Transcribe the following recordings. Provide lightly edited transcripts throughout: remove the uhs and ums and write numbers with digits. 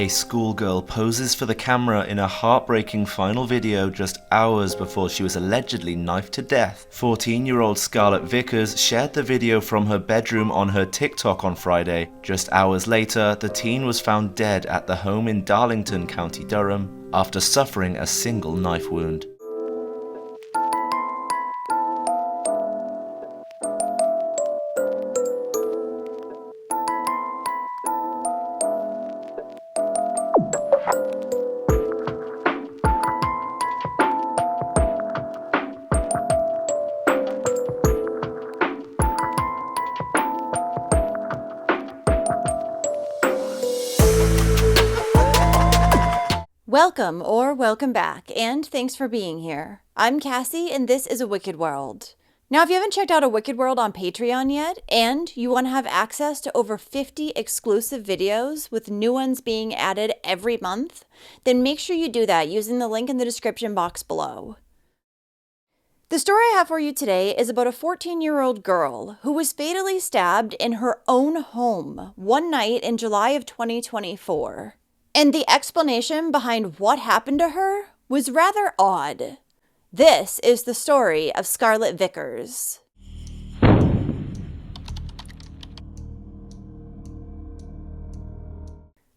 A schoolgirl poses for the camera in a heartbreaking final video just hours before she was allegedly knifed to death. 14-year-old Scarlett Vickers shared the video from her bedroom on her TikTok on Friday. Just hours later, the teen was found dead at the home in Darlington, County Durham, after suffering a single knife wound. Welcome back, and thanks for being here. I'm Cassie, and this is A Wicked World. Now, if you haven't checked out A Wicked World on Patreon yet, and you want to have access to over 50 exclusive videos with new ones being added every month, then make sure you do that using the link in the description box below. The story I have for you today is about a 14-year-old girl who was fatally stabbed in her own home one night in July of 2024. And the explanation behind what happened to her was rather odd. This is the story of Scarlett Vickers.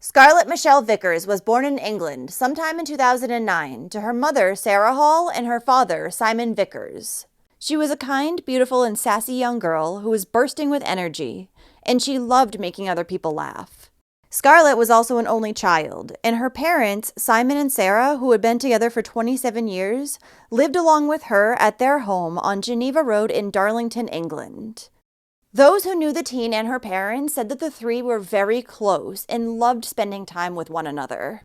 Scarlett Michelle Vickers was born in England sometime in 2009 to her mother, Sarah Hall, and her father, Simon Vickers. She was a kind, beautiful, and sassy young girl who was bursting with energy, and she loved making other people laugh. Scarlett was also an only child, and her parents, Simon and Sarah, who had been together for 27 years, lived along with her at their home on Geneva Road in Darlington, England. Those who knew the teen and her parents said that the three were very close and loved spending time with one another.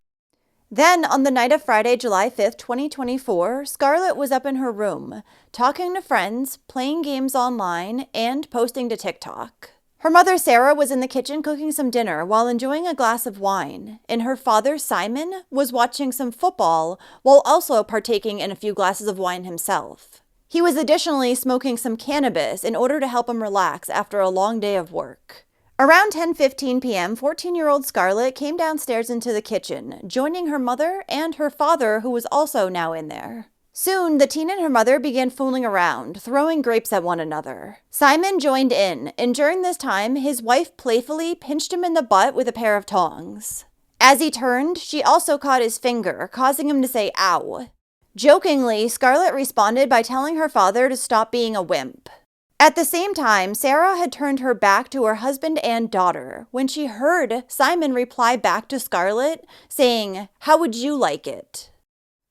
Then, on the night of Friday, July 5th, 2024, Scarlett was up in her room, talking to friends, playing games online, and posting to TikTok. Her mother, Sarah, was in the kitchen cooking some dinner while enjoying a glass of wine, and her father, Simon, was watching some football while also partaking in a few glasses of wine himself. He was additionally smoking some cannabis in order to help him relax after a long day of work. Around 10:15 p.m., 14-year-old Scarlett came downstairs into the kitchen, joining her mother and her father, who was also now in there. Soon, the teen and her mother began fooling around, throwing grapes at one another. Simon joined in, and during this time, his wife playfully pinched him in the butt with a pair of tongs. As he turned, she also caught his finger, causing him to say, "Ow." Jokingly, Scarlett responded by telling her father to stop being a wimp. At the same time, Sarah had turned her back to her husband and daughter when she heard Simon reply back to Scarlett, saying, "How would you like it?"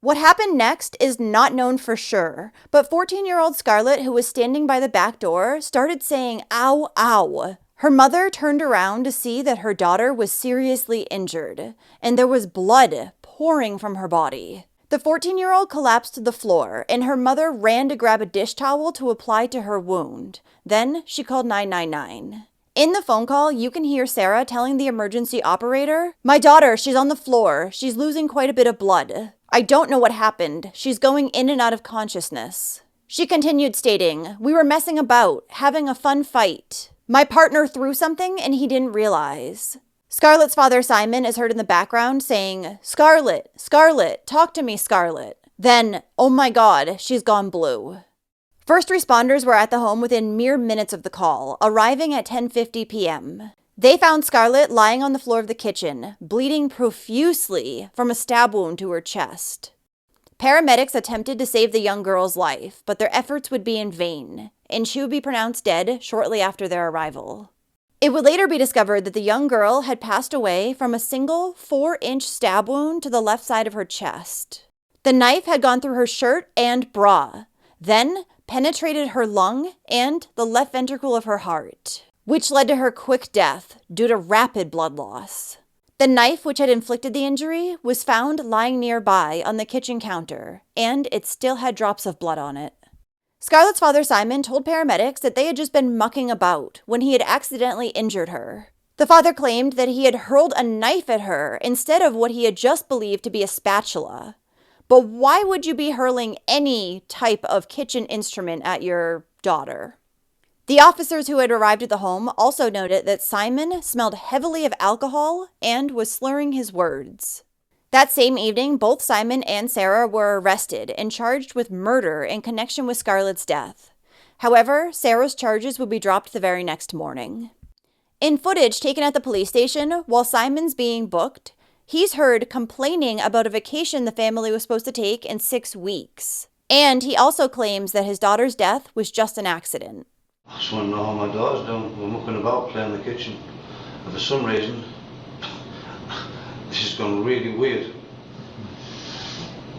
What happened next is not known for sure, but 14-year-old Scarlett, who was standing by the back door, started saying, "Ow, ow." Her mother turned around to see that her daughter was seriously injured, and there was blood pouring from her body. The 14-year-old collapsed to the floor, and her mother ran to grab a dish towel to apply to her wound. Then she called 999. In the phone call, you can hear Sarah telling the emergency operator, "My daughter, she's on the floor. She's losing quite a bit of blood. I don't know what happened. She's going in and out of consciousness." She continued stating, "We were messing about, having a fun fight. My partner threw something and he didn't realize." Scarlett's father, Simon, is heard in the background saying, "Scarlett, Scarlett, talk to me, Scarlett." Then, "Oh my God, she's gone blue." First responders were at the home within mere minutes of the call, arriving at 10:50 p.m. They found Scarlett lying on the floor of the kitchen, bleeding profusely from a stab wound to her chest. Paramedics attempted to save the young girl's life, but their efforts would be in vain, and she would be pronounced dead shortly after their arrival. It would later be discovered that the young girl had passed away from a single 4-inch stab wound to the left side of her chest. The knife had gone through her shirt and bra, then penetrated her lung and the left ventricle of her heart, which led to her quick death due to rapid blood loss. The knife which had inflicted the injury was found lying nearby on the kitchen counter, and it still had drops of blood on it. Scarlett's father, Simon, told paramedics that they had just been mucking about when he had accidentally injured her. The father claimed that he had hurled a knife at her instead of what he had just believed to be a spatula. But why would you be hurling any type of kitchen instrument at your daughter? The officers who had arrived at the home also noted that Simon smelled heavily of alcohol and was slurring his words. That same evening, both Simon and Sarah were arrested and charged with murder in connection with Scarlett's death. However, Sarah's charges would be dropped the very next morning. In footage taken at the police station while Simon's being booked, he's heard complaining about a vacation the family was supposed to take in 6 weeks. And he also claims that his daughter's death was just an accident. I just want to know how my daughter's doing. We're mucking about playing in the kitchen. And for some reason, this has gone really weird.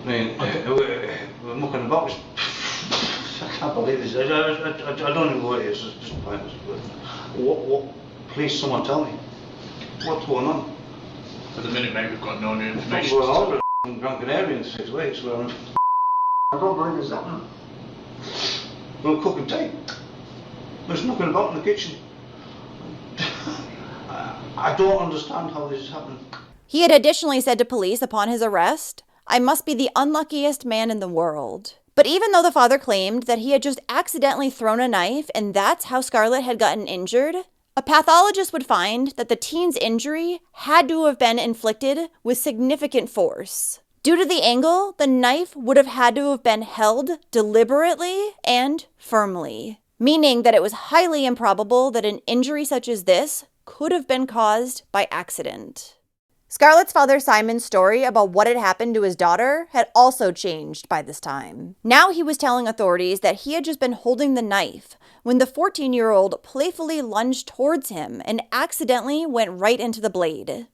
I mean, we're mucking about. I can't believe this. I don't know what it is. It's just pointless. What? Please, someone tell me. What's going on? For the minute, mate, we've got no new I'm information. going over in Gran Canaria in 6 weeks. Where I don't believe this happening. We're cooking tea. There's nothing about in the kitchen. I don't understand how this is happening. He had additionally said to police upon his arrest, "I must be the unluckiest man in the world." But even though the father claimed that he had just accidentally thrown a knife and that's how Scarlett had gotten injured, a pathologist would find that the teen's injury had to have been inflicted with significant force. Due to the angle, the knife would have had to have been held deliberately and firmly, meaning that it was highly improbable that an injury such as this could have been caused by accident. Scarlett's father Simon's story about what had happened to his daughter had also changed by this time. Now he was telling authorities that he had just been holding the knife when the 14-year-old playfully lunged towards him and accidentally went right into the blade.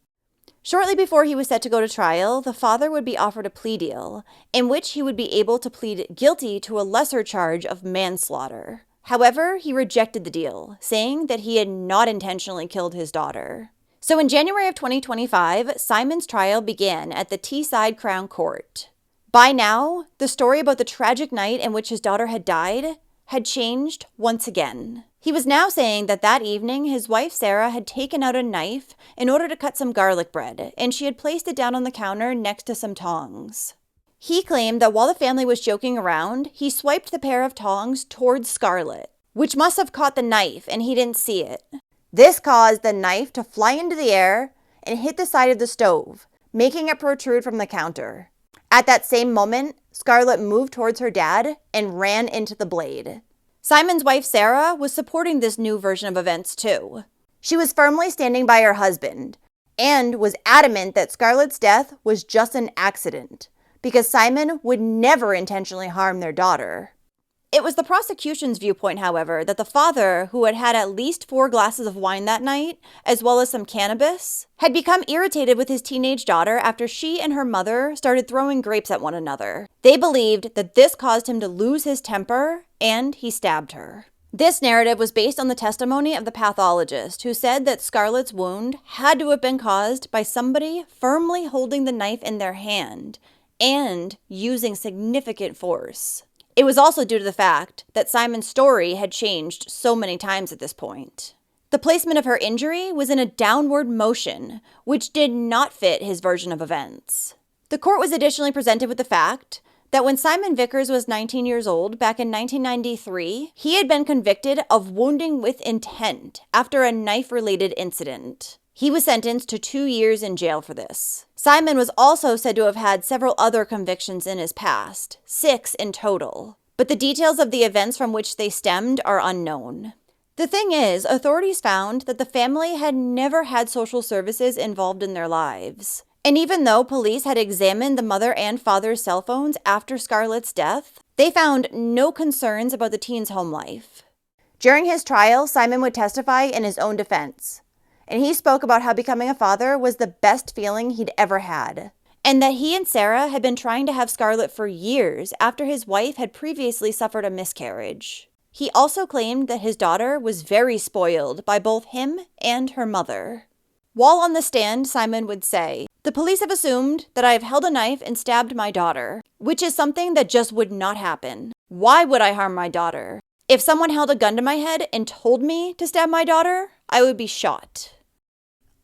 Shortly before he was set to go to trial, the father would be offered a plea deal, in which he would be able to plead guilty to a lesser charge of manslaughter. However, he rejected the deal, saying that he had not intentionally killed his daughter. So in January of 2025, Simon's trial began at the Teesside Crown Court. By now, the story about the tragic night in which his daughter had died had changed once again. He was now saying that that evening, his wife Sarah had taken out a knife in order to cut some garlic bread, and she had placed it down on the counter next to some tongs. He claimed that while the family was joking around, he swiped the pair of tongs towards Scarlett, which must have caught the knife and he didn't see it. This caused the knife to fly into the air and hit the side of the stove, making it protrude from the counter. At that same moment, Scarlett moved towards her dad and ran into the blade. Simon's wife Sarah was supporting this new version of events too. She was firmly standing by her husband and was adamant that Scarlett's death was just an accident because Simon would never intentionally harm their daughter. It was the prosecution's viewpoint, however, that the father, who had had at least 4 glasses of wine that night, as well as some cannabis, had become irritated with his teenage daughter after she and her mother started throwing grapes at one another. They believed that this caused him to lose his temper, and he stabbed her. This narrative was based on the testimony of the pathologist, who said that Scarlett's wound had to have been caused by somebody firmly holding the knife in their hand and using significant force. It was also due to the fact that Simon's story had changed so many times at this point. The placement of her injury was in a downward motion, which did not fit his version of events. The court was additionally presented with the fact that when Simon Vickers was 19 years old back in 1993, he had been convicted of wounding with intent after a knife-related incident. He was sentenced to 2 years in jail for this. Simon was also said to have had several other convictions in his past, 6 in total, but the details of the events from which they stemmed are unknown. The thing is, authorities found that the family had never had social services involved in their lives. And even though police had examined the mother and father's cell phones after Scarlett's death, they found no concerns about the teen's home life. During his trial, Simon would testify in his own defense. And he spoke about how becoming a father was the best feeling he'd ever had, and that he and Sarah had been trying to have Scarlett for years after his wife had previously suffered a miscarriage. He also claimed that his daughter was very spoiled by both him and her mother. While on the stand, Simon would say, "The police have assumed that I have held a knife and stabbed my daughter, which is something that just would not happen. Why would I harm my daughter? If someone held a gun to my head and told me to stab my daughter, I would be shot."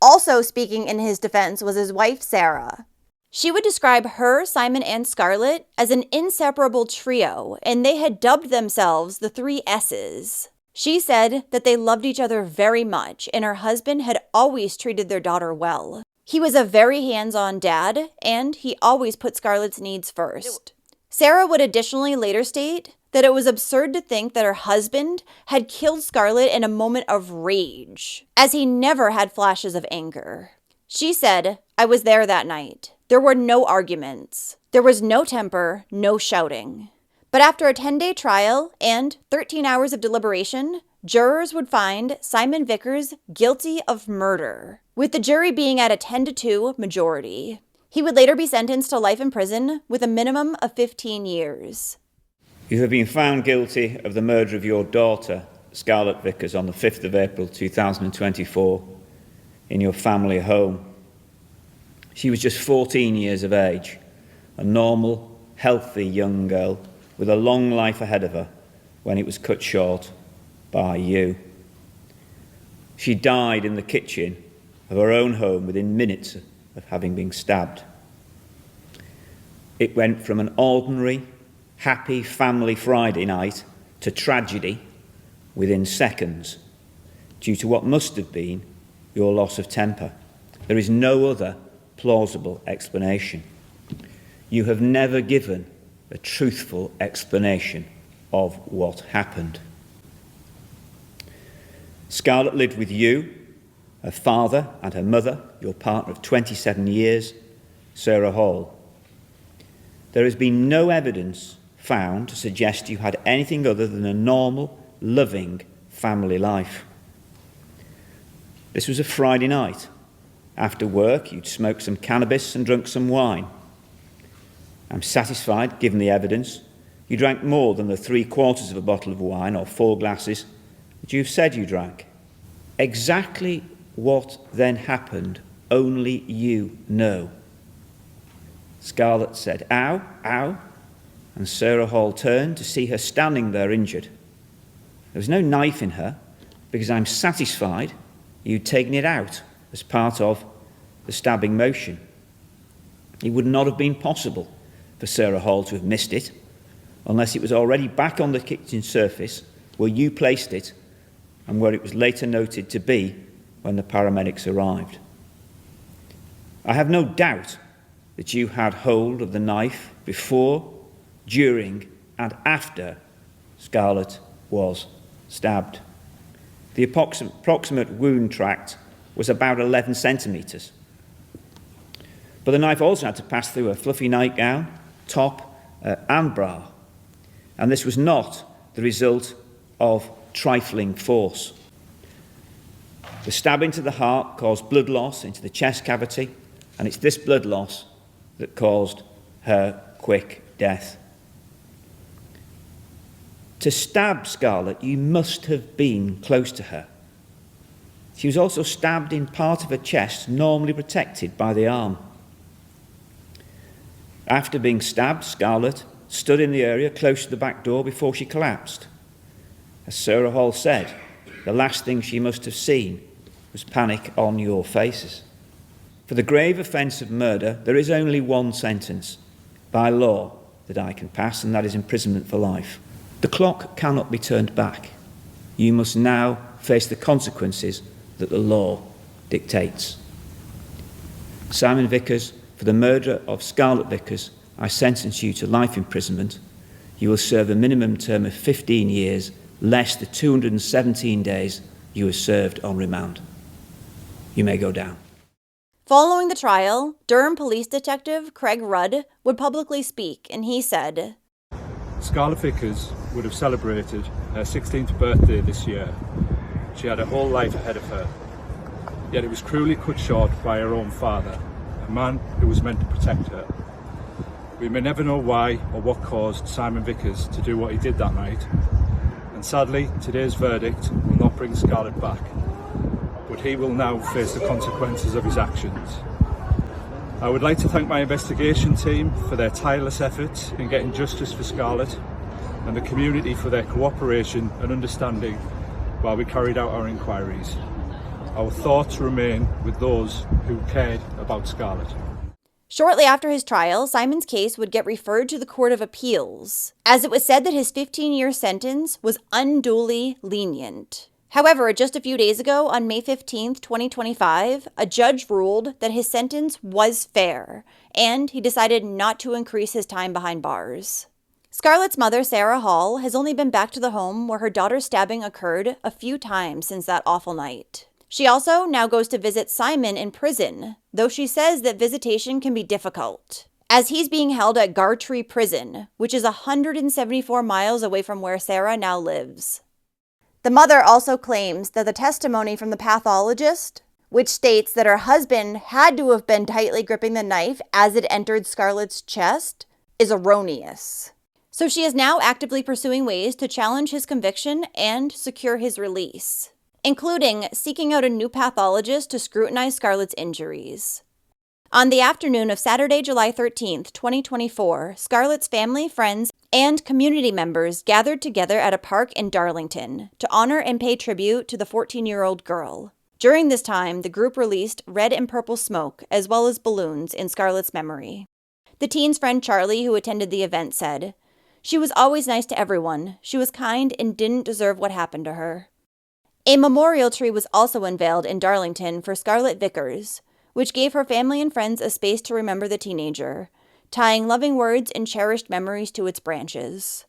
Also speaking in his defense was his wife, Sarah. She would describe her, Simon, and Scarlett as an inseparable trio, and they had dubbed themselves the 3 S's. She said that they loved each other very much and her husband had always treated their daughter well. He was a very hands-on dad and he always put Scarlett's needs first. Sarah would additionally later state that it was absurd to think that her husband had killed Scarlett in a moment of rage, as he never had flashes of anger. She said, "I was there that night. There were no arguments. There was no temper, no shouting." But after a 10-day trial and 13 hours of deliberation, jurors would find Simon Vickers guilty of murder, with the jury being at a 10-2 majority. He would later be sentenced to life in prison with a minimum of 15 years. You have been found guilty of the murder of your daughter, Scarlett Vickers, on the 5th of April 2024 in your family home. She was just 14 years of age, a normal, healthy young girl with a long life ahead of her when it was cut short by you. She died in the kitchen of her own home within minutes of having been stabbed. It went from an ordinary, happy family Friday night to tragedy within seconds due to what must have been your loss of temper. There is no other plausible explanation. You have never given a truthful explanation of what happened. Scarlett lived with you, her father and her mother, your partner of 27 years, Sarah Hall. There has been no evidence found to suggest you had anything other than a normal, loving family life. This was a Friday night. After work, you'd smoked some cannabis and drunk some wine. I'm satisfied, given the evidence, you drank more than the 3/4 of a bottle of wine or 4 glasses that you've said you drank. Exactly what then happened, only you know. Scarlett said, "Ow, ow," and Sarah Hall turned to see her standing there injured. There was no knife in her, because I'm satisfied you'd taken it out as part of the stabbing motion. It would not have been possible for Sarah Hall to have missed it, unless it was already back on the kitchen surface where you placed it and where it was later noted to be when the paramedics arrived. I have no doubt that you had hold of the knife before, during, and after Scarlett was stabbed. The approximate wound tract was about 11 centimetres. But the knife also had to pass through a fluffy nightgown, top, and bra. And this was not the result of trifling force. The stabbing to the heart caused blood loss into the chest cavity, and it's this blood loss that caused her quick death. To stab Scarlett, you must have been close to her. She was also stabbed in part of her chest, normally protected by the arm. After being stabbed, Scarlett stood in the area close to the back door before she collapsed. As Sarah Hall said, the last thing she must have seen was panic on your faces. For the grave offence of murder, there is only one sentence by law that I can pass, and that is imprisonment for life. The clock cannot be turned back. You must now face the consequences that the law dictates. Simon Vickers, for the murder of Scarlett Vickers, I sentence you to life imprisonment. You will serve a minimum term of 15 years, less the 217 days you have served on remand. You may go down. Following the trial, Durham Police Detective Craig Rudd would publicly speak, and he said, Scarlett Vickers would have celebrated her 16th birthday this year. She had a whole life ahead of her. Yet it was cruelly cut short by her own father, a man who was meant to protect her. We may never know why or what caused Simon Vickers to do what he did that night. And sadly, today's verdict will not bring Scarlett back. But he will now face the consequences of his actions. I would like to thank my investigation team for their tireless efforts in getting justice for Scarlett, and the community for their cooperation and understanding while we carried out our inquiries. Our thoughts remain with those who cared about Scarlett. Shortly after his trial, Simon's case would get referred to the Court of Appeals, as it was said that his 15-year sentence was unduly lenient. However, just a few days ago, on May 15, 2025, a judge ruled that his sentence was fair, and he decided not to increase his time behind bars. Scarlett's mother, Sarah Hall, has only been back to the home where her daughter's stabbing occurred a few times since that awful night. She also now goes to visit Simon in prison, though she says that visitation can be difficult, as he's being held at Gartree Prison, which is 174 miles away from where Sarah now lives. The mother also claims that the testimony from the pathologist, which states that her husband had to have been tightly gripping the knife as it entered Scarlett's chest, is erroneous. So she is now actively pursuing ways to challenge his conviction and secure his release, including seeking out a new pathologist to scrutinize Scarlett's injuries. On the afternoon of Saturday, July 13th, 2024, Scarlett's family, friends, and community members gathered together at a park in Darlington to honor and pay tribute to the 14-year-old girl. During this time, the group released red and purple smoke, as well as balloons, in Scarlett's memory. The teen's friend Charlie, who attended the event, said, "She was always nice to everyone. She was kind and didn't deserve what happened to her." A memorial tree was also unveiled in Darlington for Scarlett Vickers, which gave her family and friends a space to remember the teenager, tying loving words and cherished memories to its branches.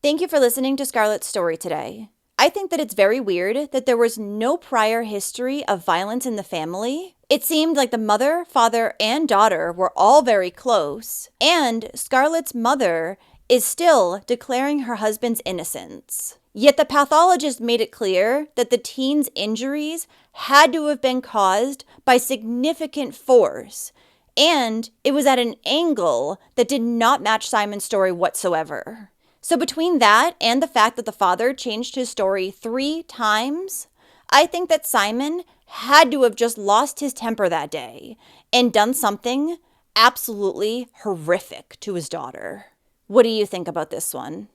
Thank you for listening to Scarlett's story today. I think that it's very weird that there was no prior history of violence in the family. It seemed like the mother, father, and daughter were all very close, and Scarlett's mother is still declaring her husband's innocence. Yet the pathologist made it clear that the teen's injuries had to have been caused by significant force, and it was at an angle that did not match Simon's story whatsoever. So between that and the fact that the father changed his story 3 times, I think that Simon had to have just lost his temper that day and done something absolutely horrific to his daughter. What do you think about this one?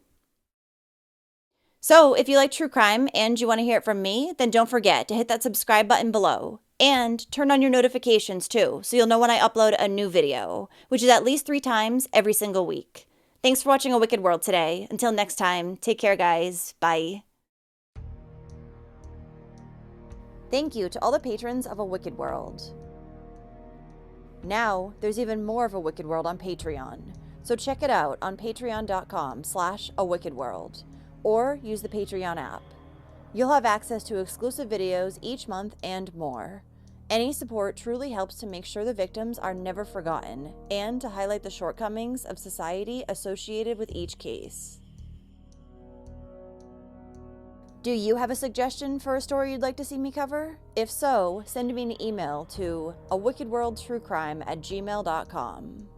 So if you like true crime and you want to hear it from me, then don't forget to hit that subscribe button below and turn on your notifications too, so you'll know when I upload a new video, which is at least 3 times every single week. Thanks for watching A Wicked World today. Until next time, take care, guys. Bye. Thank you to all the patrons of A Wicked World. Now, there's even more of A Wicked World on Patreon, so check it out on patreon.com/awickedworld, or use the Patreon app. You'll have access to exclusive videos each month and more. Any support truly helps to make sure the victims are never forgotten and to highlight the shortcomings of society associated with each case. Do you have a suggestion for a story you'd like to see me cover? If so, send me an email to awickedworldtruecrime@gmail.com.